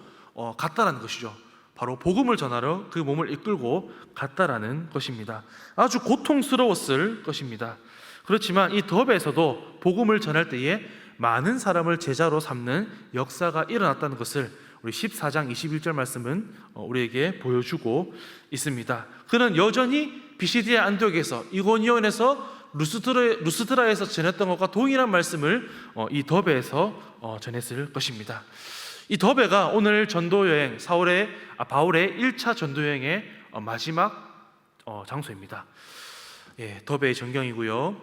갔다라는 것이죠. 바로 복음을 전하러 그 몸을 이끌고 갔다라는 것입니다. 아주 고통스러웠을 것입니다. 그렇지만 이 더베에서도 복음을 전할 때에 많은 사람을 제자로 삼는 역사가 일어났다는 것을 우리 14장 21절 말씀은 우리에게 보여주고 있습니다. 그는 여전히 비시디아 안디옥에서 이고니온에서 루스드라에서 전했던 것과 동일한 말씀을 이 더베에서 전했을 것입니다. 이 더베가 오늘 전도여행 바울의 1차 전도여행의 마지막 장소입니다. 예, 더베의 전경이고요.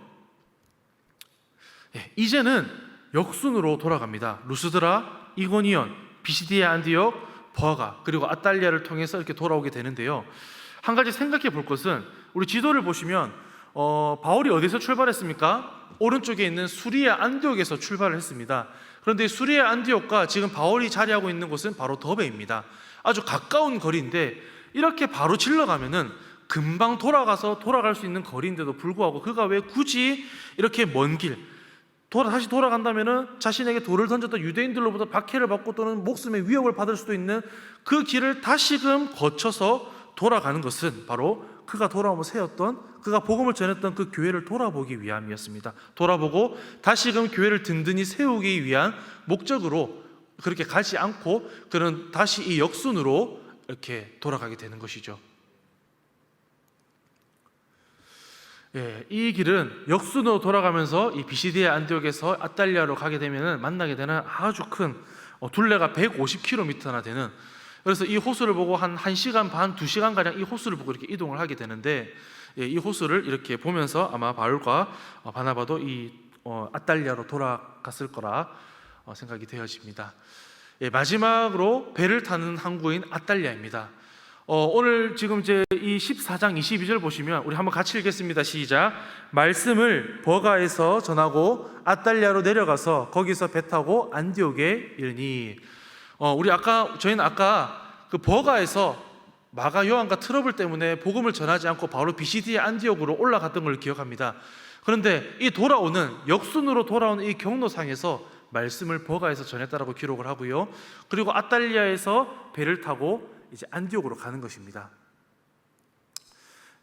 예, 이제는 역순으로 돌아갑니다. 루스드라, 이고니온, 비시디아 안디옥, 버가 그리고 아탈리아를 통해서 이렇게 돌아오게 되는데요. 한 가지 생각해 볼 것은 우리 지도를 보시면 바울이 어디서 출발했습니까? 오른쪽에 있는 수리아 안디옥에서 출발을 했습니다. 그런데 수리아 안디옥과 지금 바울이 자리하고 있는 곳은 바로 더베입니다. 아주 가까운 거리인데 이렇게 바로 질러가면은 금방 돌아갈 수 있는 거리인데도 불구하고 그가 왜 굳이 이렇게 먼 길 다시 돌아간다면은 자신에게 돌을 던졌던 유대인들로부터 박해를 받고 또는 목숨의 위협을 받을 수도 있는 그 길을 다시금 거쳐서 돌아가는 것은 바로 그가 돌아오며 세웠던 그가 복음을 전했던 그 교회를 돌아보기 위함이었습니다. 돌아보고 다시금 교회를 든든히 세우기 위한 목적으로 그렇게 가지 않고 그는 다시 이 역순으로 이렇게 돌아가게 되는 것이죠. 예, 이 길은 역순으로 돌아가면서 이 비시디아 안디옥에서 아탈리아로 가게 되면 만나게 되는 아주 큰 둘레가 150km나 되는, 그래서 이 호수를 보고 한 1시간 반, 2시간가량 이 호수를 보고 이렇게 이동을 하게 되는데, 예, 이 호수를 이렇게 보면서 아마 바울과 바나바도 이 아탈리아로 돌아갔을 거라 생각이 되어집니다. 예, 마지막으로 배를 타는 항구인 아탈리아입니다. 오늘 지금 이제 이 14장 22절 보시면 우리 한번 같이 읽겠습니다. 시작. 말씀을 버가에서 전하고 아탈리아로 내려가서 거기서 배 타고 안디옥에 이르니. 저희는 아까 그 버가에서 마가 요한과 트러블 때문에 복음을 전하지 않고 바로 비시디아 안디옥으로 올라갔던 걸 기억합니다. 그런데 이 역순으로 돌아오는 이 경로상에서 말씀을 버가에서 전했다라고 기록을 하고요. 그리고 아탈리아에서 배를 타고 이제 안디옥으로 가는 것입니다.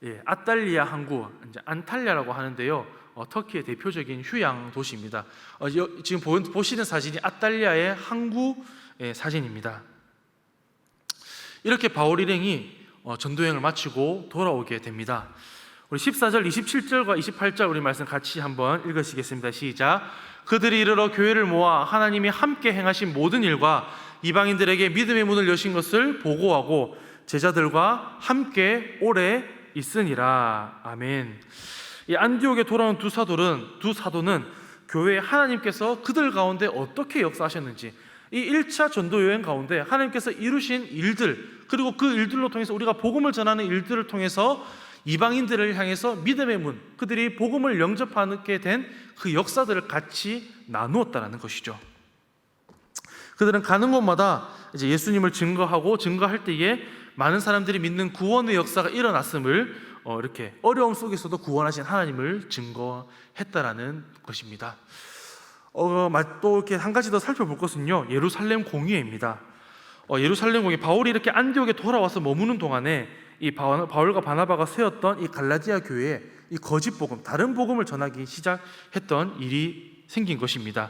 예, 아탈리아 항구, 이제 안탈리아라고 하는데요. 터키의 대표적인 휴양 도시입니다. 지금 보시는 사진이 아탈리아의 항구 사진입니다. 이렇게 바울 일행이 전도여행을 마치고 돌아오게 됩니다. 우리 14절, 27절과 28절 우리 말씀 같이 한번 읽으시겠습니다. 시작. 그들이 이르러 교회를 모아 하나님이 함께 행하신 모든 일과 이방인들에게 믿음의 문을 여신 것을 보고하고 제자들과 함께 오래 있으니라. 아멘. 이 안디옥에 돌아온 두 사도는 교회에 하나님께서 그들 가운데 어떻게 역사하셨는지, 이 1차 전도 여행 가운데 하나님께서 이루신 일들, 그리고 그 일들로 통해서 우리가 복음을 전하는 일들을 통해서 이방인들을 향해서 믿음의 문, 그들이 복음을 영접하게 된 그 역사들을 같이 나누었다라는 것이죠. 그들은 가는 곳마다 이제 예수님을 증거할 때에 많은 사람들이 믿는 구원의 역사가 일어났음을 이렇게 어려움 속에서도 구원하신 하나님을 증거했다라는 것입니다. 또 이렇게 한 가지 더 살펴볼 것은요, 예루살렘 공의회입니다. 예루살렘 공의회, 바울이 이렇게 안디옥에 돌아와서 머무는 동안에 이 바울과 바나바가 세웠던 이 갈라디아 교회에 이 거짓 복음, 다른 복음을 전하기 시작했던 일이 생긴 것입니다.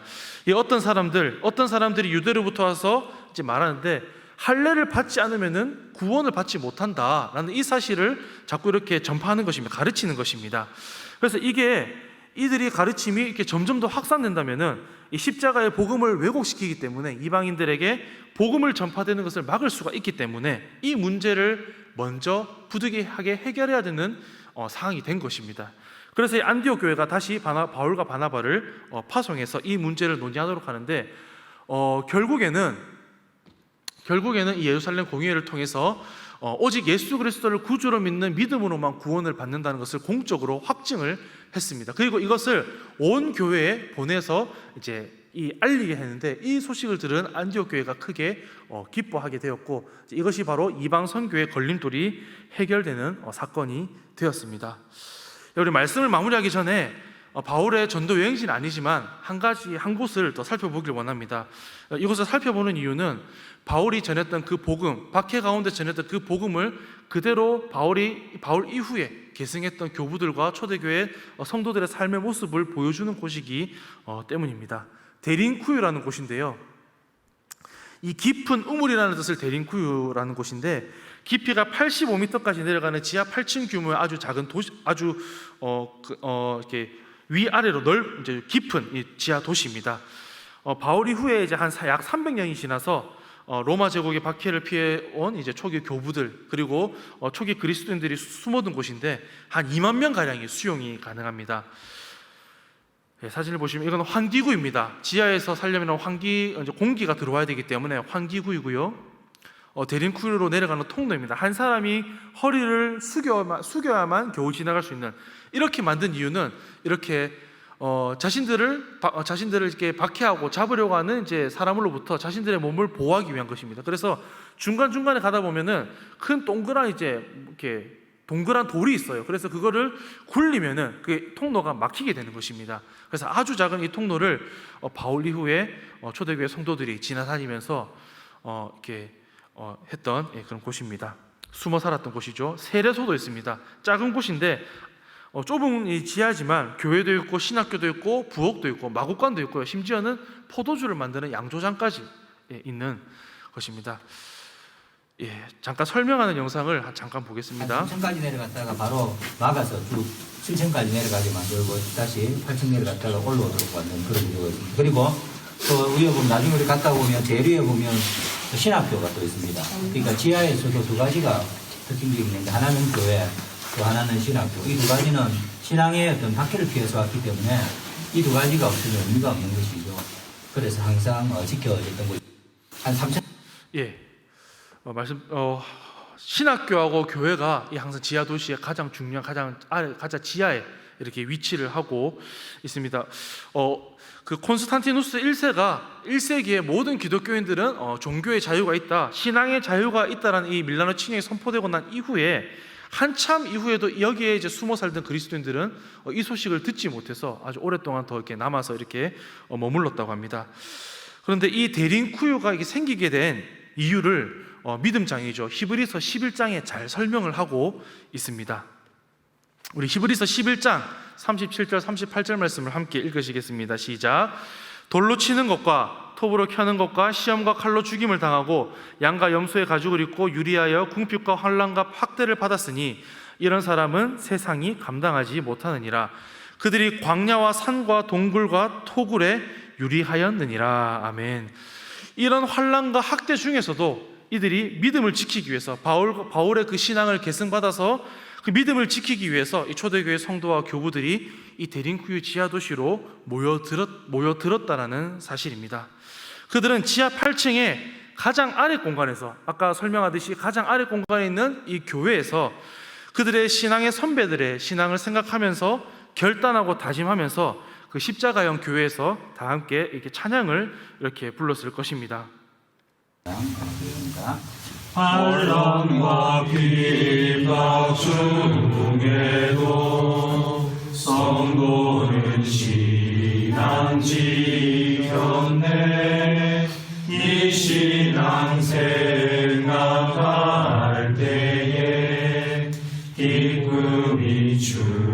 어떤 사람들이 유대로부터 와서 이제 말하는데, 할례를 받지 않으면은 구원을 받지 못한다라는 이 사실을 자꾸 이렇게 전파하는 것입니다. 가르치는 것입니다. 그래서 이들이 가르침이 이렇게 점점 더 확산된다면은 이 십자가의 복음을 왜곡시키기 때문에 이방인들에게 복음을 전파되는 것을 막을 수가 있기 때문에 이 문제를 먼저 부득이하게 해결해야 되는 상황이 된 것입니다. 그래서 이 안디옥 교회가 다시 바울과 바나바를 파송해서 이 문제를 논의하도록 하는데, 결국에는 이 예루살렘 공의회를 통해서 오직 예수 그리스도를 구주로 믿는 믿음으로만 구원을 받는다는 것을 공적으로 확증을 했습니다. 그리고 이것을 온 교회에 보내서 이제 알리게 했는데, 이 소식을 들은 안디옥 교회가 크게 기뻐하게 되었고, 이것이 바로 이방 선교의 걸림돌이 해결되는 사건이 되었습니다. 우리 말씀을 마무리하기 전에 바울의 전도 여행지는 아니지만 한 곳을 더 살펴보길 원합니다. 이곳을 살펴보는 이유는 바울이 전했던 그 복음, 박해 가운데 전했던 그 복음을 그대로 바울 이후에 계승했던 교부들과 초대교회 성도들의 삶의 모습을 보여주는 곳이기 때문입니다. 데린쿠유라는 곳인데요, 이 깊은 우물이라는 뜻을 데린쿠유라는 곳인데, 깊이가 85m까지 내려가는 지하 8층 규모의 아주 작은 도시, 이렇게 위아래로 이제 깊은 이 지하 도시입니다. 바울 이후에 이제 약 300년이 지나서 로마 제국의 박해를 피해온 이제 초기 교부들, 그리고 초기 그리스도인들이 숨어든 곳인데 한 2만 명 가량의 수용이 가능합니다. 사진을 보시면 이건 환기구입니다. 지하에서 살려면 공기가 들어와야 되기 때문에 환기구이고요. 데린쿠유로 내려가는 통로입니다. 한 사람이 허리를 숙여야만 겨우 지나갈 수 있는, 이렇게 만든 이유는 이렇게 자신들을 이렇게 박해하고 잡으려고 하는 이제 사람으로부터 자신들의 몸을 보호하기 위한 것입니다. 그래서 중간중간에 가다 보면은 큰 동그란 돌이 있어요. 그래서 그거를 굴리면은 그 통로가 막히게 되는 것입니다. 그래서 아주 작은 이 통로를 바울 이후에 초대교회 성도들이 지나다니면서 이렇게 했던 그런 곳입니다. 숨어 살았던 곳이죠. 세례소도 있습니다. 작은 곳인데 좁은 이 지하지만 교회도 있고 신학교도 있고 부엌도 있고 마구간도 있고요. 심지어는 포도주를 만드는 양조장까지 있는 것입니다. 잠깐 설명하는 영상을 잠깐 보겠습니다. 3층까지 내려갔다가 바로 막아서 쭉 7층까지 내려가게 만들고 다시 8층 내려갔다가 올라오도록 만든 그런 이유가 있습니다. 그리고 또 위에 보면 나중에 우리 갔다 보면 제일 위에 보면 신학교가 또 있습니다. 그러니까 지하에서도 두 가지가 특징이 있는데, 하나는 교회, 또 하나는 신학교. 이 두 가지는 신앙의 어떤 박해를 피해서 왔기 때문에 이 두 가지가 없으면 의미가 없는 것이죠. 그래서 항상 지켜졌던 거죠. 한 3천. 신학교하고 교회가 항상 지하 도시의 가장 중요한, 가장 지하에 이렇게 위치를 하고 있습니다. 그 콘스탄티누스 1세기의 모든 기독교인들은 종교의 자유가 있다, 신앙의 자유가 있다라는 이 밀라노 칙령이 선포되고 난 이후에 한참 이후에도 여기에 이제 숨어 살던 그리스도인들은 이 소식을 듣지 못해서 아주 오랫동안 더 이렇게 남아서 이렇게 머물렀다고 합니다. 그런데 이 데린쿠유가 이게 생기게 된 이유를 믿음장이죠, 히브리서 11장에 잘 설명을 하고 있습니다. 우리 히브리서 11장 37절 38절 말씀을 함께 읽으시겠습니다. 시작. 돌로 치는 것과 톱으로 켜는 것과 시험과 칼로 죽임을 당하고 양과 염소의 가죽을 입고 유리하여 궁핍과 환난과 학대를 받았으니 이런 사람은 세상이 감당하지 못하느니라. 그들이 광야와 산과 동굴과 토굴에 유리하였느니라. 아멘. 이런 환난과 학대 중에서도 이들이 믿음을 지키기 위해서 바울의 그 신앙을 계승받아서 그 믿음을 지키기 위해서 이 초대교회 성도와 교부들이 이 데린쿠유 지하 도시로 모여들었다라는 사실입니다. 그들은 지하 8층에 가장 아래 공간에서, 아까 설명하듯이 가장 아래 공간에 있는 이 교회에서 그들의 신앙의 선배들의 신앙을 생각하면서 결단하고 다짐하면서 그 십자가형 교회에서 다 함께 이렇게 찬양을 이렇게 불렀을 것입니다. 환란과 비박 중에도 성도는 신앙 지켰네. 이 신앙 생각할 때에 기쁨이 충만하도다.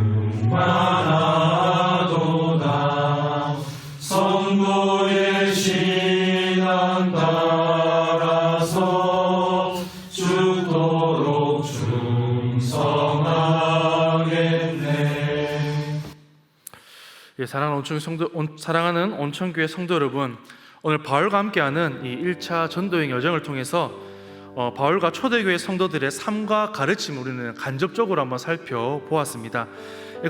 성도의 신앙 따라서 죽도록 충성하겠네. 사랑하는 온천교회 성도 여러분, 오늘 바울과 함께하는 이 1차 전도행 여정을 통해서 바울과 초대교회 성도들의 삶과 가르침을 우리는 간접적으로 한번 살펴보았습니다.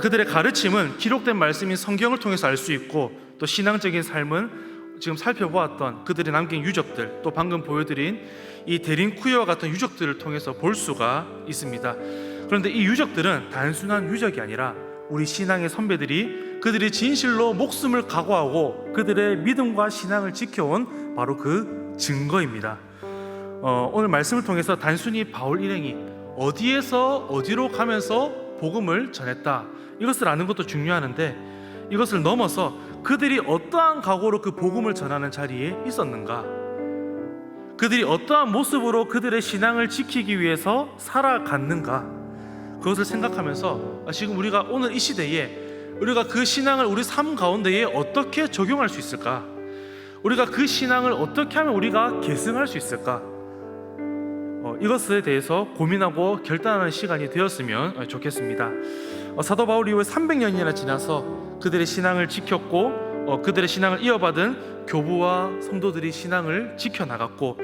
그들의 가르침은 기록된 말씀인 성경을 통해서 알 수 있고, 또 신앙적인 삶은 지금 살펴보았던 그들이 남긴 유적들, 또 방금 보여드린 이 데린쿠유와 같은 유적들을 통해서 볼 수가 있습니다. 그런데 이 유적들은 단순한 유적이 아니라 우리 신앙의 선배들이 그들이 진실로 목숨을 각오하고 그들의 믿음과 신앙을 지켜온 바로 그 증거입니다. 오늘 말씀을 통해서 단순히 바울 일행이 어디에서 어디로 가면서 복음을 전했다, 이것을 아는 것도 중요하는데, 이것을 넘어서 그들이 어떠한 각오로 그 복음을 전하는 자리에 있었는가, 그들이 어떠한 모습으로 그들의 신앙을 지키기 위해서 살아갔는가, 그것을 생각하면서 지금 우리가 오늘 이 시대에 우리가 그 신앙을 우리 삶 가운데에 어떻게 적용할 수 있을까, 우리가 그 신앙을 어떻게 하면 우리가 계승할 수 있을까, 이것에 대해서 고민하고 결단하는 시간이 되었으면 좋겠습니다. 사도 바울 이후에 300년이나 지나서 그들의 신앙을 지켰고, 그들의 신앙을 이어받은 교부와 성도들이 신앙을 지켜나갔고,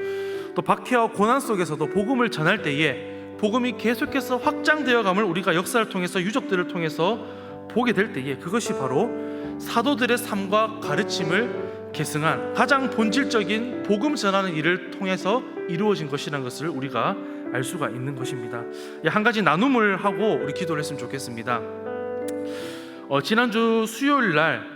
또 박해와 고난 속에서도 복음을 전할 때에 복음이 계속해서 확장되어감을 우리가 역사를 통해서, 유적들을 통해서 보게 될 때에, 그것이 바로 사도들의 삶과 가르침을 계승한 가장 본질적인 복음 전하는 일을 통해서 이루어진 것이라는 것을 우리가 알 수가 있는 것입니다. 한 가지 나눔을 하고 우리 기도를 했으면 좋겠습니다. 지난주 수요일 날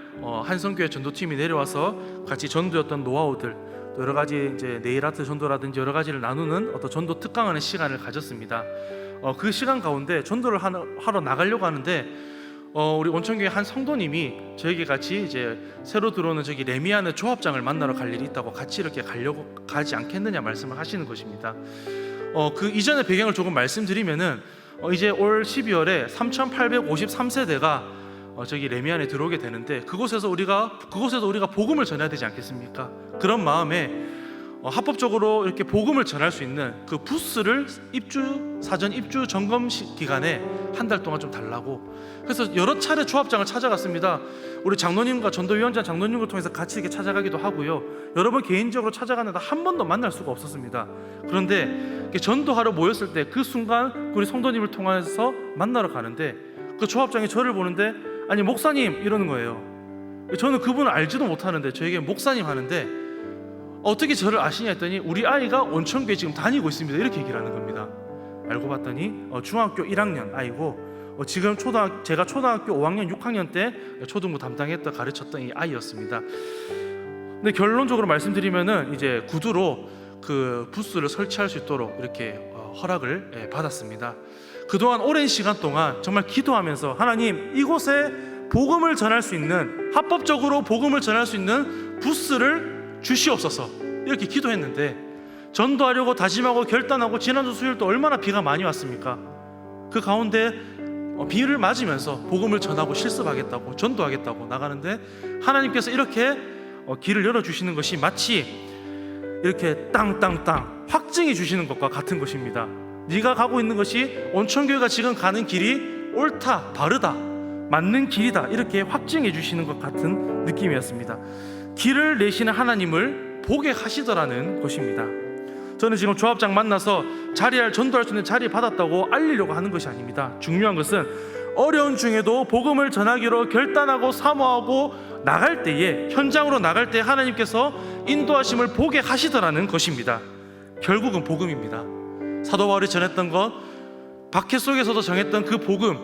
한성교회 전도팀이 내려와서 같이 전도했던 노하우들, 또 여러 가지 이제 네일 아트 전도라든지 여러 가지를 나누는 어떤 전도 특강하는 시간을 가졌습니다. 그 시간 가운데 전도를 하러 나가려고 하는데 우리 온천교회 한 성도님이 저에게 같이 이제 새로 들어오는 저기 레미안의 조합장을 만나러 갈 일이 있다고 같이 이렇게 가지 않겠느냐 말씀을 하시는 것입니다. 그 이전의 배경을 조금 말씀드리면은 이제 올 12월에 3853세대가 저기 레미안에 들어오게 되는데, 그곳에서 우리가 복음을 전해야 되지 않겠습니까? 그런 마음에 합법적으로 이렇게 복음을 전할 수 있는 그 부스를 사전 입주 점검 기간에 한 달 동안 좀 달라고, 그래서 여러 차례 조합장을 찾아갔습니다. 우리 장로님과 전도위원장 장로님을 통해서 같이 이렇게 찾아가기도 하고요, 여러 번 개인적으로 찾아갔는데 한 번도 만날 수가 없었습니다. 그런데 전도하러 모였을 때 그 순간 우리 성도님을 통해서 만나러 가는데, 그 조합장이 저를 보는데 아니 목사님 이러는 거예요. 저는 그분을 알지도 못하는데 저에게 목사님 하는데, 어떻게 저를 아시냐 했더니 우리 아이가 온천교회 지금 다니고 있습니다, 이렇게 얘기를 하는 겁니다. 알고 봤더니 중학교 1학년 아이고, 지금 제가 초등학교 5학년 6학년 때 초등부 담당했던 가르쳤던 이 아이였습니다. 근데 결론적으로 말씀드리면은 이제 구두로 그 부스를 설치할 수 있도록 이렇게 허락을 받았습니다. 그동안 오랜 시간 동안 정말 기도하면서, 하나님 이곳에 복음을 전할 수 있는, 합법적으로 복음을 전할 수 있는 부스를 주시옵소서, 이렇게 기도했는데, 전도하려고 다짐하고 결단하고 지난주 수요일 또 얼마나 비가 많이 왔습니까? 그 가운데 비를 맞으면서 복음을 전하고 실습하겠다고, 전도하겠다고 나가는데, 하나님께서 이렇게 길을 열어주시는 것이 마치 이렇게 땅땅땅 확증해 주시는 것과 같은 것입니다. 네가 가고 있는 것이, 온천교회가 지금 가는 길이 옳다, 바르다, 맞는 길이다, 이렇게 확증해 주시는 것 같은 느낌이었습니다. 길을 내시는 하나님을 보게 하시더라는 것입니다. 저는 지금 조합장 만나서 전도할 수 있는 자리 받았다고 알리려고 하는 것이 아닙니다. 중요한 것은 어려운 중에도 복음을 전하기로 결단하고 사모하고 나갈 때에, 현장으로 나갈 때 하나님께서 인도하심을 보게 하시더라는 것입니다. 결국은 복음입니다. 사도 바울이 전했던 것, 박해 속에서도 정했던 그 복음,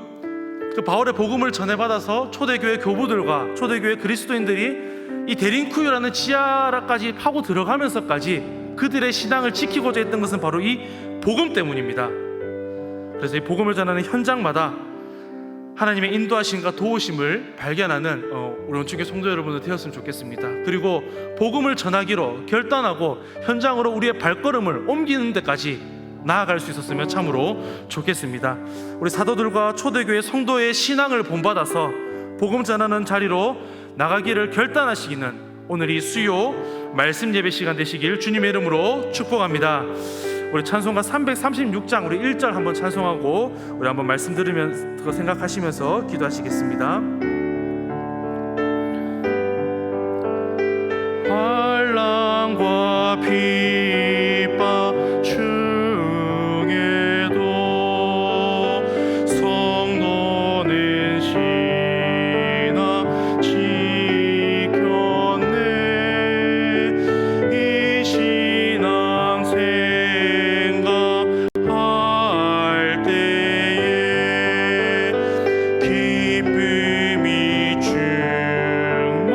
그 바울의 복음을 전해받아서 초대교회 교부들과 초대교회 그리스도인들이 이 데린쿠유라는 지하라까지 파고 들어가면서까지 그들의 신앙을 지키고자 했던 것은 바로 이 복음 때문입니다. 그래서 이 복음을 전하는 현장마다 하나님의 인도하심과 도우심을 발견하는 우리 온천교회 성도 여러분들 되었으면 좋겠습니다. 그리고 복음을 전하기로 결단하고 현장으로 우리의 발걸음을 옮기는 데까지 나아갈 수 있었으면 참으로 좋겠습니다. 우리 사도들과 초대교회 성도의 신앙을 본받아서 복음 전하는 자리로 나가기를 결단하시기는 오늘 이 수요 말씀 예배 시간 되시길 주님의 이름으로 축복합니다. 우리 찬송가 336장 우리 1절 한번 찬송하고 우리 한번 말씀 들으면서 그거 생각하시면서 기도하시겠습니다. 환난과 핍박 중에도 성도는 신앙 지켰네. 이 신앙 생각할 때에 기쁨이 충만하도다.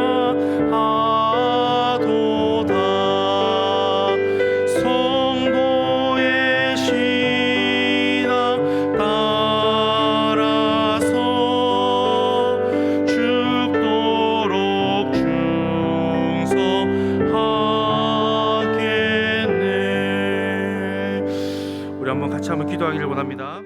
성도의 신앙 따라서 죽도록 충성하겠네. 우리 한번 같이 한번 기도하기를 원합니다.